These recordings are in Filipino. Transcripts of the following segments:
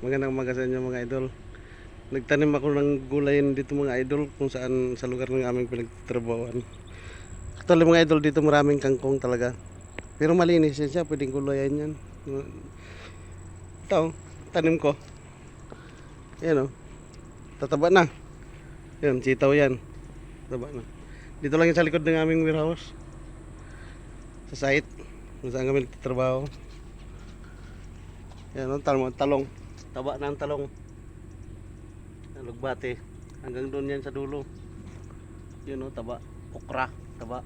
Magandang umaga sa inyo mga idol. Nagtanim ako ng gulayin dito mga idol kung saan sa lugar ng aming pinagtatrabawan. Actually mga idol, dito maraming kangkong talaga. Pero malinis yan siya, pwedeng gulayan yan. Ito, tanim ko. Yan o, tataba na. Yan, sitaw yan. Tataba na. Dito lang yan sa likod ng aming warehouse. Sa site, kung saan kami nagtatrabaho. Yan o, talong. Taba na ang talong. Lugbate hanggang doon yan sa dulo. Yun o, taba. Okra, taba.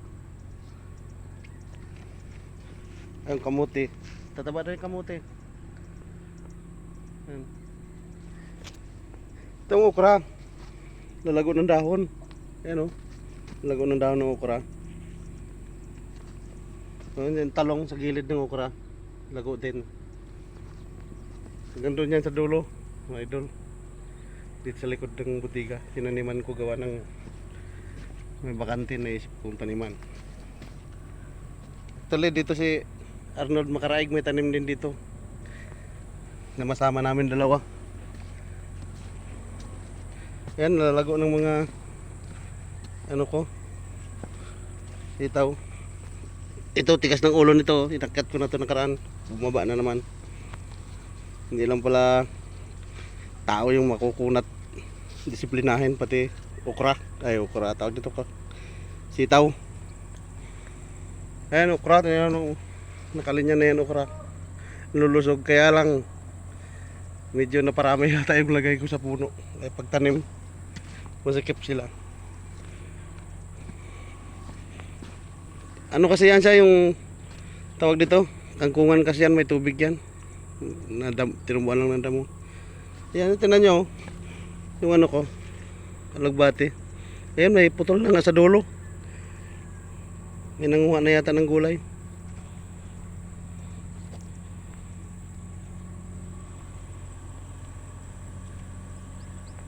Ayun, kamuti. Tataba na yung kamuti. Yan. Itong okra, lalago ng dahon. Yan o, lalago ng dahon ng okra. Yung talong sa gilid ng okra, lago din. Hanggang doon yan sa dulo mga idol. Dito sa likod ng butiga, tinaniman ko gawa ng may bakante na isip kong taniman. Tuloy dito si Arnold Makaraig, may tanim din dito na masama namin dalawa. Yan, lalago ng mga ano ko, sitaw. Ito, tigas ng ulo nito, inakyat ko na ito nakaraan, bumaba na naman. Hindi lang pala tao yung makukunat, disiplinahin, pati okra, tawag dito ka, sitaw. Ayan okra, ayan, nakalinya na yan okra, lulusog. Kaya lang medyo naparami yata yung lagay ko sa puno, ay pagtanim masikip sila. Ano kasi yan siya, yung tawag dito, kangkungan kasi yan, may tubig yan, tinumbuan lang ng damo. Ayan, tinan nyo yung ano ko, alagbati. Ayan, may putol na nga sa dulo. May nanguha na yata ng gulay.